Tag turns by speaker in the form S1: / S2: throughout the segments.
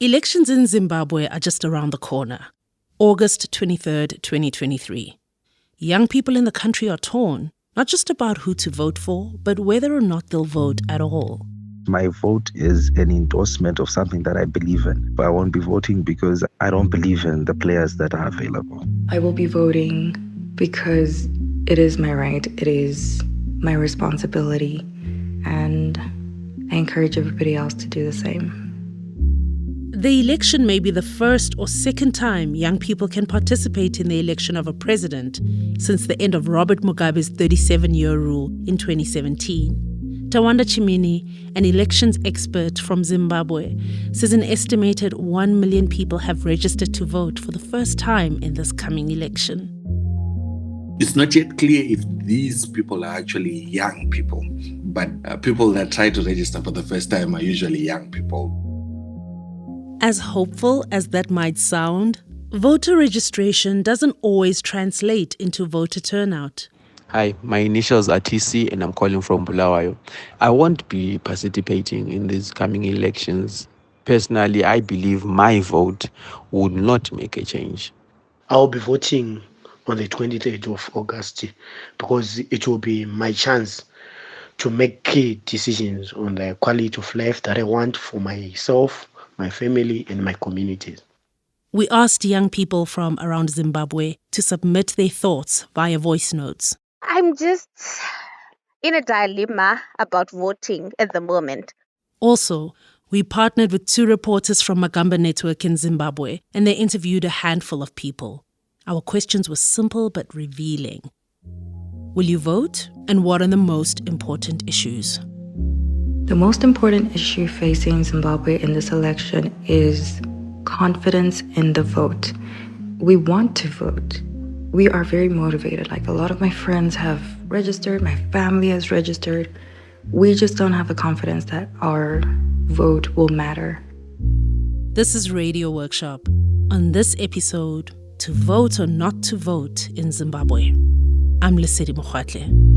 S1: Elections in Zimbabwe are just around the corner. August 23rd, 2023. Young people in the country are torn, not just about who to vote for, but whether or not they'll vote at all.
S2: My vote is an endorsement of something that I believe in, but I won't be voting because I don't believe in the players that are available.
S3: I will be voting because it is my right, it is my responsibility, and I encourage everybody else to do the same.
S1: The election may be the first or second time young people can participate in the election of a president since the end of Robert Mugabe's 37-year rule in 2017. Tawanda Chimini, an elections expert from Zimbabwe, says an estimated 1 million people have registered to vote for the first time in this coming election.
S4: It's not yet clear if these people are actually young people, but people that try to register for the first time are usually young people.
S1: As hopeful as that might sound, voter registration doesn't always translate into voter turnout.
S5: Hi, my initials are TC and I'm calling from Bulawayo. I won't be participating in these coming elections. Personally, I believe my vote would not make a change.
S6: I'll be voting on the 23rd of August because it will be my chance to make key decisions on the quality of life that I want for myself, my family, and my communities.
S1: We asked young people from around Zimbabwe to submit their thoughts via voice notes.
S7: I'm just in a dilemma about voting at the moment.
S1: Also, we partnered with 2 reporters from Magamba Network in Zimbabwe, and they interviewed a handful of people. Our questions were simple but revealing. Will you vote? And what are the most important issues?
S3: The most important issue facing Zimbabwe in this election is confidence in the vote. We want to vote. We are very motivated. Like, a lot of my friends have registered, my family has registered. We just don't have the confidence that our vote will matter.
S1: This is Radio Workshop. On this episode, to vote or not to vote in Zimbabwe. I'm Lesedi Mokgwatle.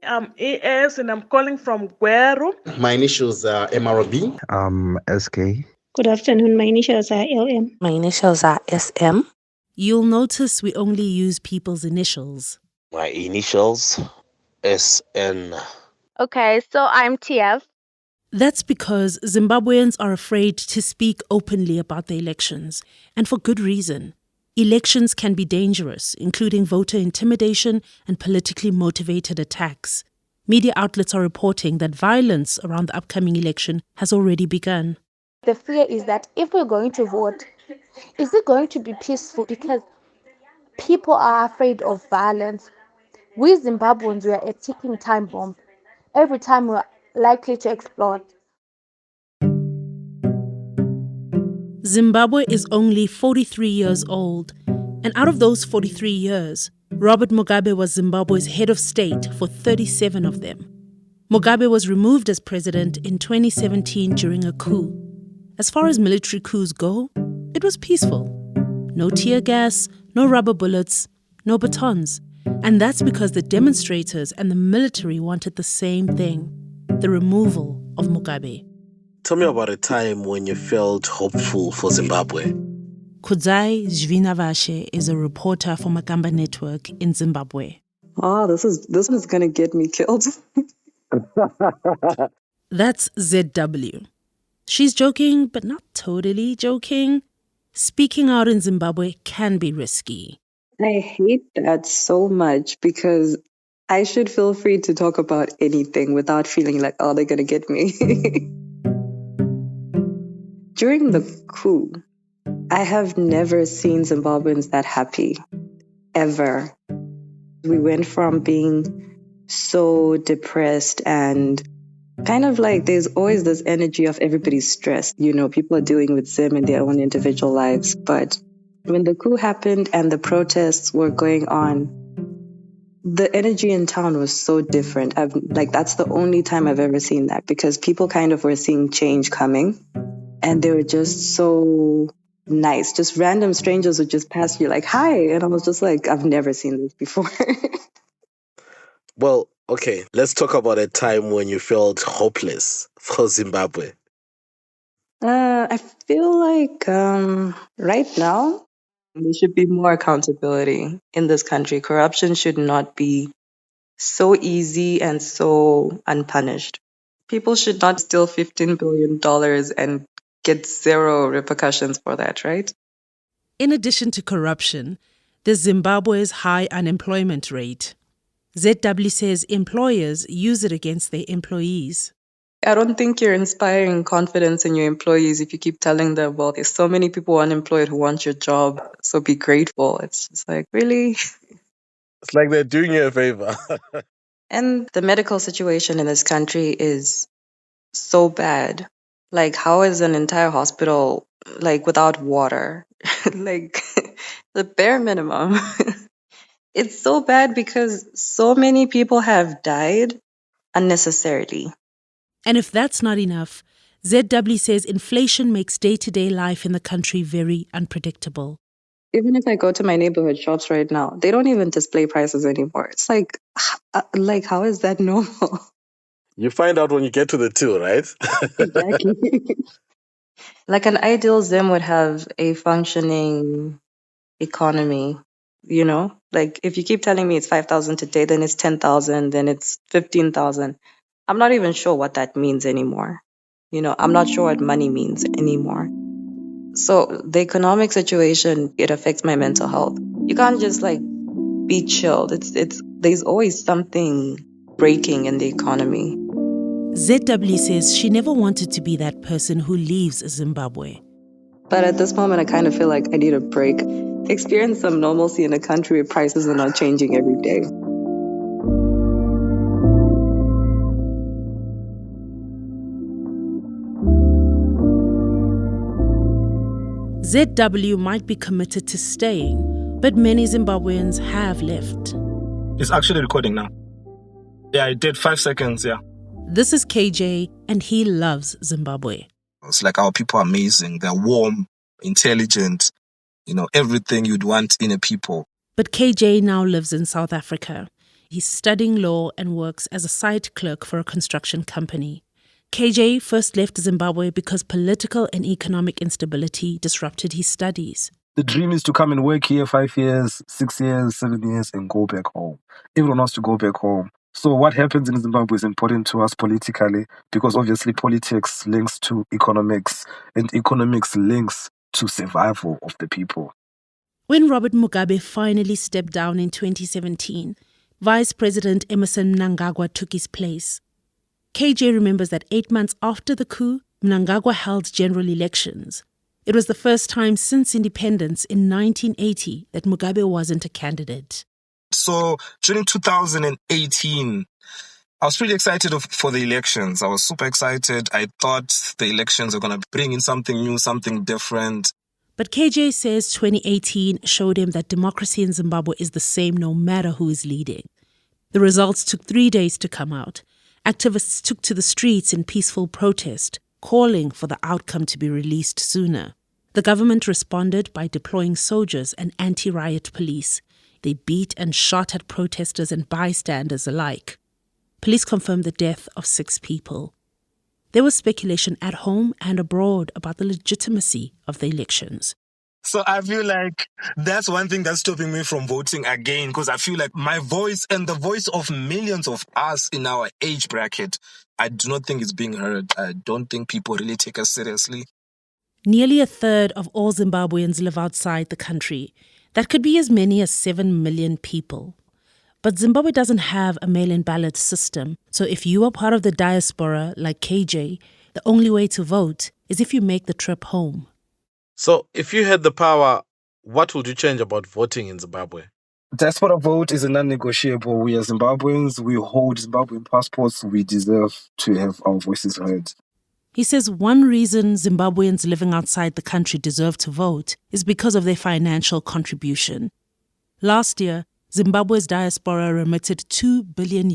S8: I'm ES and I'm calling from Guero.
S9: My initials are MRB.
S2: SK.
S10: Good afternoon. My initials are LM.
S11: My initials are SM.
S1: You'll notice we only use people's initials.
S12: My initials, SN.
S7: Okay, so I'm TF.
S1: That's because Zimbabweans are afraid to speak openly about the elections, and for good reason. Elections can be dangerous, including voter intimidation and politically motivated attacks. Media outlets are reporting that violence around the upcoming election has already begun.
S7: The fear is that if we're going to vote, is it going to be peaceful? Because people are afraid of violence. We Zimbabweans, we are a ticking time bomb. Every time we're likely to explode.
S1: Zimbabwe is only 43 years old, and out of those 43 years, Robert Mugabe was Zimbabwe's head of state for 37 of them. Mugabe was removed as president in 2017 during a coup. As far as military coups go, it was peaceful. No tear gas, no rubber bullets, no batons. And that's because the demonstrators and the military wanted the same thing, the removal of Mugabe.
S12: Tell me about a time when you felt hopeful for Zimbabwe.
S1: Kudzai Zvinavashe is a reporter for Magamba Network in Zimbabwe.
S13: This is going to get me killed.
S1: That's ZW. She's joking, but not totally joking. Speaking out in Zimbabwe can be risky.
S13: I hate that so much because I should feel free to talk about anything without feeling like, oh, they're going to get me. During the coup, I have never seen Zimbabweans that happy, ever. We went from being so depressed and kind of like there's always this energy of everybody's stressed. You know, people are dealing with Zim in their own individual lives. But when the coup happened and the protests were going on, the energy in town was so different. That's the only time I've ever seen that because people kind of were seeing change coming. And they were just so nice. Just random strangers would just pass you like, hi. And I was just like, I've never seen this before.
S12: Well, Okay, let's talk about a time when you felt hopeless for Zimbabwe.
S13: I feel like right now there should be more accountability in this country. Corruption should not be so easy and so unpunished. People should not steal $15 billion and get zero repercussions for that, right?
S1: In addition to corruption, there's Zimbabwe's high unemployment rate. ZW says employers use it against their employees.
S13: I don't think you're inspiring confidence in your employees if you keep telling them, well, there's so many people unemployed who want your job, so be grateful. It's just like, really?
S12: It's like they're doing you a favor.
S13: And the medical situation in this country is so bad. Like, how is an entire hospital like without water? Like the bare minimum. It's so bad because so many people have died unnecessarily.
S1: And if that's not enough, ZW says inflation makes day-to-day life in the country very unpredictable.
S13: Even if I go to my neighborhood shops right now, they don't even display prices anymore. It's like how is that normal?
S12: You find out when you get to the till, right?
S13: Exactly. Like an ideal Zim would have a functioning economy, you know? Like if you keep telling me it's 5,000 today, then it's 10,000, then it's 15,000. I'm not even sure what that means anymore. You know, I'm not sure what money means anymore. So the economic situation, it affects my mental health. You can't just like be chilled. It's there's always something breaking in the economy.
S1: ZW says she never wanted to be that person who leaves Zimbabwe.
S13: But at this moment, I kind of feel like I need a break. Experience some normalcy in a country where prices are not changing every day.
S1: ZW might be committed to staying, but many Zimbabweans have left.
S11: It's actually recording now. Yeah, it did 5 seconds, yeah.
S1: This is KJ, and he loves Zimbabwe.
S11: It's like our people are amazing. They're warm, intelligent, everything you'd want in a people.
S1: But KJ now lives in South Africa. He's studying law and works as a site clerk for a construction company. KJ first left Zimbabwe because political and economic instability disrupted his studies.
S14: The dream is to come and work here 5 years, 6 years, 7 years, and go back home. Everyone wants to go back home. So what happens in Zimbabwe is important to us politically because obviously politics links to economics and economics links to survival of the people.
S1: When Robert Mugabe finally stepped down in 2017, Vice President Emmerson Mnangagwa took his place. KJ remembers that 8 months after the coup, Mnangagwa held general elections. It was the first time since independence in 1980 that Mugabe wasn't a candidate.
S11: So during 2018, I was really excited for the elections. I was super excited. I thought the elections were going to bring in something new, something different.
S1: But KJ says 2018 showed him that democracy in Zimbabwe is the same no matter who is leading. The results took 3 days to come out. Activists took to the streets in peaceful protest, calling for the outcome to be released sooner. The government responded by deploying soldiers and anti-riot police. They beat and shot at protesters and bystanders alike. Police confirmed the death of 6 people. There was speculation at home and abroad about the legitimacy of the elections.
S11: So I feel like that's one thing that's stopping me from voting again, because I feel like my voice and the voice of millions of us in our age bracket, I do not think it's being heard. I don't think people really take us seriously.
S1: Nearly a third of all Zimbabweans live outside the country. That could be as many as 7 million people. But Zimbabwe doesn't have a mail-in ballot system, so if you are part of the diaspora like KJ, the only way to vote is if you make the trip home.
S12: So if you had the power, what would you change about voting in Zimbabwe?
S14: Diaspora vote is a non-negotiable. We are Zimbabweans, we hold Zimbabwean passports, we deserve to have our voices heard.
S1: He says one reason Zimbabweans living outside the country deserve to vote is because of their financial contribution. Last year, Zimbabwe's diaspora remitted $2 billion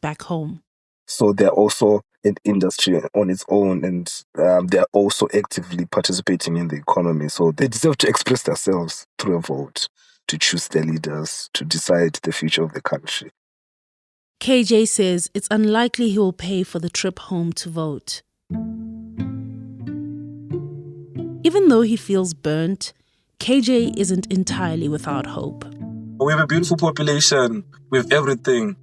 S1: back home.
S14: So they're also an industry on its own, and they're also actively participating in the economy. So they deserve to express themselves through a vote, to choose their leaders, to decide the future of the country.
S1: KJ says it's unlikely he will pay for the trip home to vote. Even though he feels burnt, KJ isn't entirely without hope.
S11: We have a beautiful population. We have everything.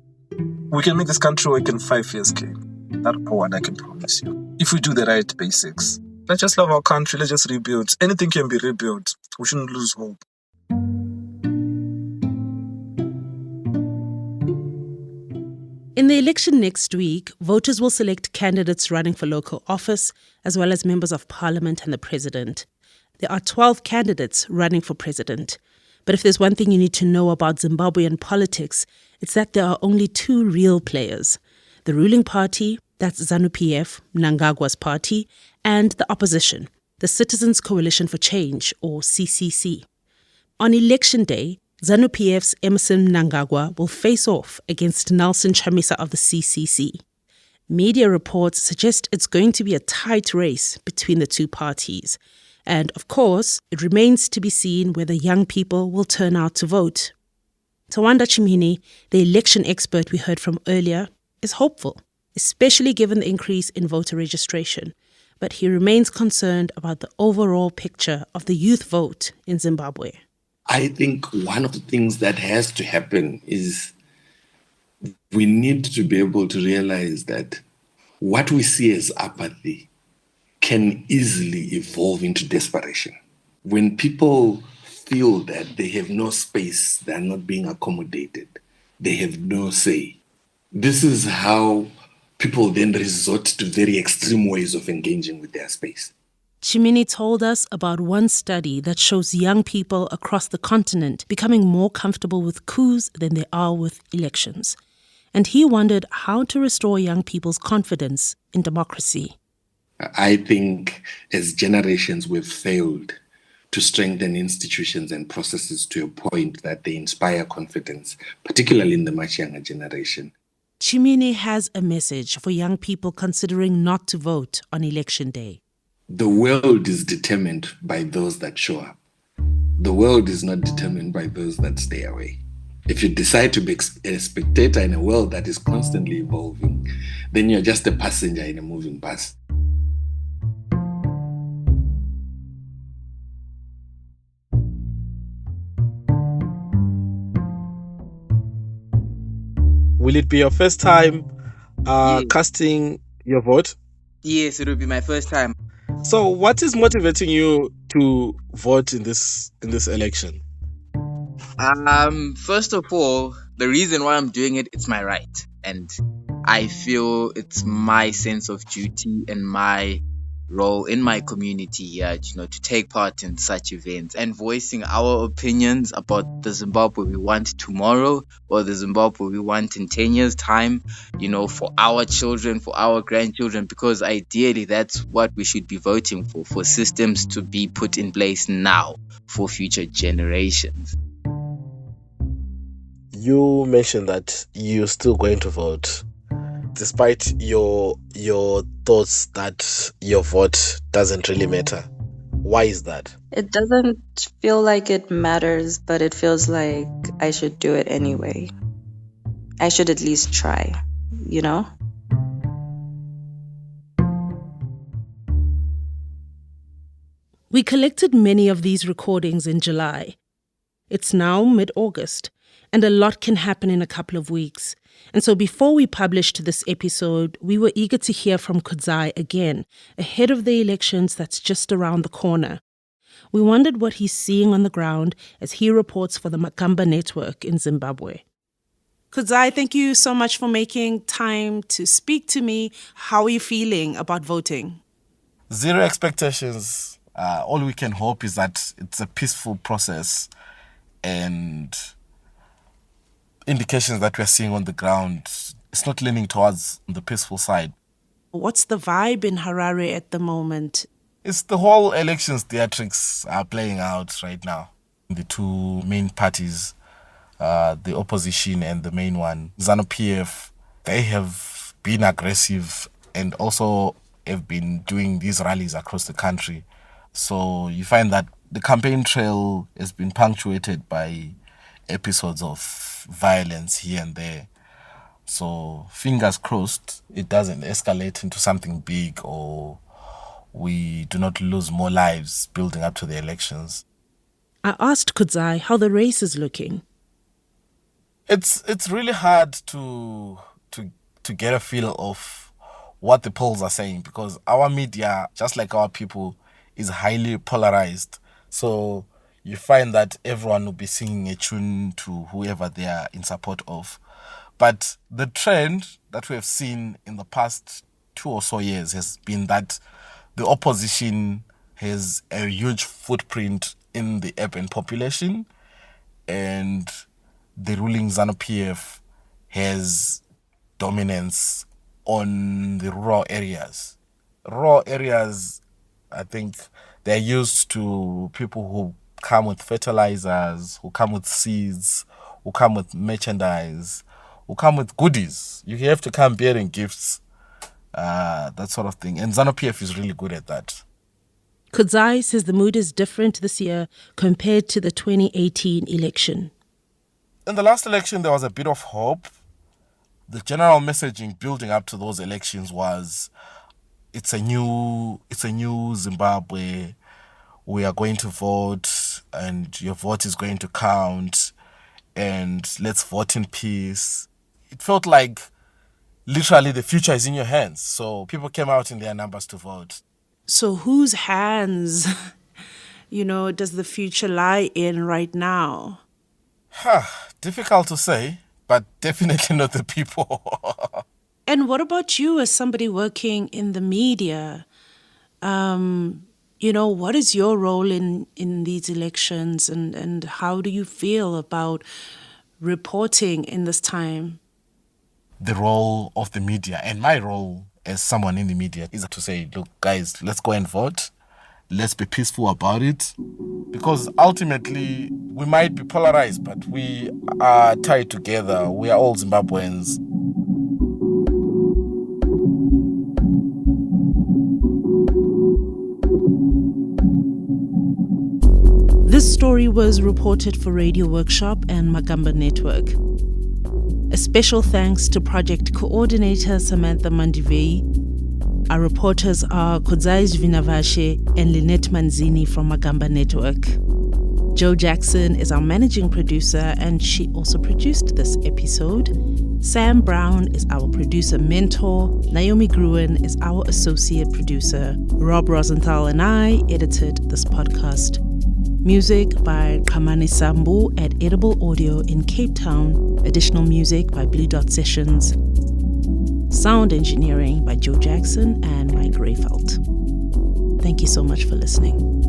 S11: We can make this country work in 5 years, King. That's what I can promise you. If we do the right basics. Let's just love our country. Let's just rebuild. Anything can be rebuilt. We shouldn't lose hope.
S1: In the election next week, voters will select candidates running for local office, as well as members of parliament and the president. There are 12 candidates running for president. But if there's one thing you need to know about Zimbabwean politics, it's that there are only two real players. The ruling party, that's ZANU-PF, Mnangagwa's party, and the opposition, the Citizens Coalition for Change, or CCC. On election day, ZANU-PF's Emmerson Mnangagwa will face off against Nelson Chamisa of the CCC. Media reports suggest it's going to be a tight race between the two parties. And of course, it remains to be seen whether young people will turn out to vote. Tawanda Chimini, the election expert we heard from earlier, is hopeful, especially given the increase in voter registration. But he remains concerned about the overall picture of the youth vote in Zimbabwe.
S4: I think one of the things that has to happen is we need to be able to realize that what we see as apathy can easily evolve into desperation. When people feel that they have no space, they're not being accommodated, they have no say. This is how people then resort to very extreme ways of engaging with their space.
S1: Chimini told us about one study that shows young people across the continent becoming more comfortable with coups than they are with elections. And he wondered how to restore young people's confidence in democracy.
S4: I think as generations we've failed to strengthen institutions and processes to a point that they inspire confidence, particularly in the much younger generation.
S1: Chimini has a message for young people considering not to vote on election day.
S4: The world is determined by those that show up. The world is not determined by those that stay away. If you decide to be a spectator in a world that is constantly evolving, then you're just a passenger in a moving bus.
S12: Will it be your first time casting your vote?
S15: Yes, it will be my first time.
S12: So what is motivating you to vote in this election?
S15: First of all, the reason why I'm doing it, it's my right. And I feel it's my sense of duty and my role in my community to take part in such events and voicing our opinions about the Zimbabwe we want tomorrow or the Zimbabwe we want in 10 years' time, for our children, for our grandchildren, because ideally that's what we should be voting for systems to be put in place now for future generations.
S12: You mentioned that you're still going to vote, despite your thoughts that your vote doesn't really matter. Why is that?
S13: It doesn't feel like it matters, but it feels like I should do it anyway. I should at least try,
S1: We collected many of these recordings in July. It's now mid-August, and a lot can happen in a couple of weeks. And so before we published this episode, we were eager to hear from Kudzai again, ahead of the elections that's just around the corner. We wondered what he's seeing on the ground as he reports for the Makamba Network in Zimbabwe. Kudzai, thank you so much for making time to speak to me. How are you feeling about voting?
S12: Zero expectations. All we can hope is that it's a peaceful process, and indications that we're seeing on the ground, it's not leaning towards the peaceful side.
S1: What's the vibe in Harare at the moment?
S12: It's the whole elections theatrics are playing out right now. The two main parties, the opposition and the main one, ZANU-PF, they have been aggressive and also have been doing these rallies across the country. So you find that the campaign trail has been punctuated by episodes of violence here and there. So fingers crossed it doesn't escalate into something big or we do not lose more lives building up to the elections.
S1: I asked Kudzai how the race is looking.
S12: It's really hard to get a feel of what the polls are saying because our media, just like our people, is highly polarized. So you find that everyone will be singing a tune to whoever they are in support of. But the trend that we have seen in the past 2 or so years has been that the opposition has a huge footprint in the urban population and the ruling ZANU-PF has dominance on the rural areas. Rural areas, I think, they're used to people who come with fertilizers, who come with seeds, who come with merchandise, who come with goodies. You have to come bearing gifts, that sort of thing. And ZANU-PF is really good at that.
S1: Kudzai says the mood is different this year compared to the 2018 election.
S12: In the last election, there was a bit of hope. The general messaging building up to those elections was, it's a new Zimbabwe. We are going to vote and your vote is going to count and let's vote in peace. It felt like literally the future is in your hands. So people came out in their numbers to vote.
S1: So whose hands, does the future lie in right now?
S12: Difficult to say, but definitely not the people.
S1: And what about you as somebody working in the media? What is your role in these elections and how do you feel about reporting in this time?
S12: The role of the media and my role as someone in the media is to say, look, guys, let's go and vote. Let's be peaceful about it. Because ultimately, we might be polarized, but we are tied together. We are all Zimbabweans.
S1: This story was reported for Radio Workshop and Magamba Network. A special thanks to project coordinator Samantha Mandivei. Our reporters are Kudzai Vinavashe and Lynette Manzini from Magamba Network. Joe Jackson is our managing producer and she also produced this episode. Sam Brown is our producer mentor. Naomi Gruen is our associate producer. Rob Rosenthal and I edited this podcast. Music by Kamani Sambu at Edible Audio in Cape Town. Additional music by Blue Dot Sessions. Sound engineering by Joe Jackson and Mike Rayfelt. Thank you so much for listening.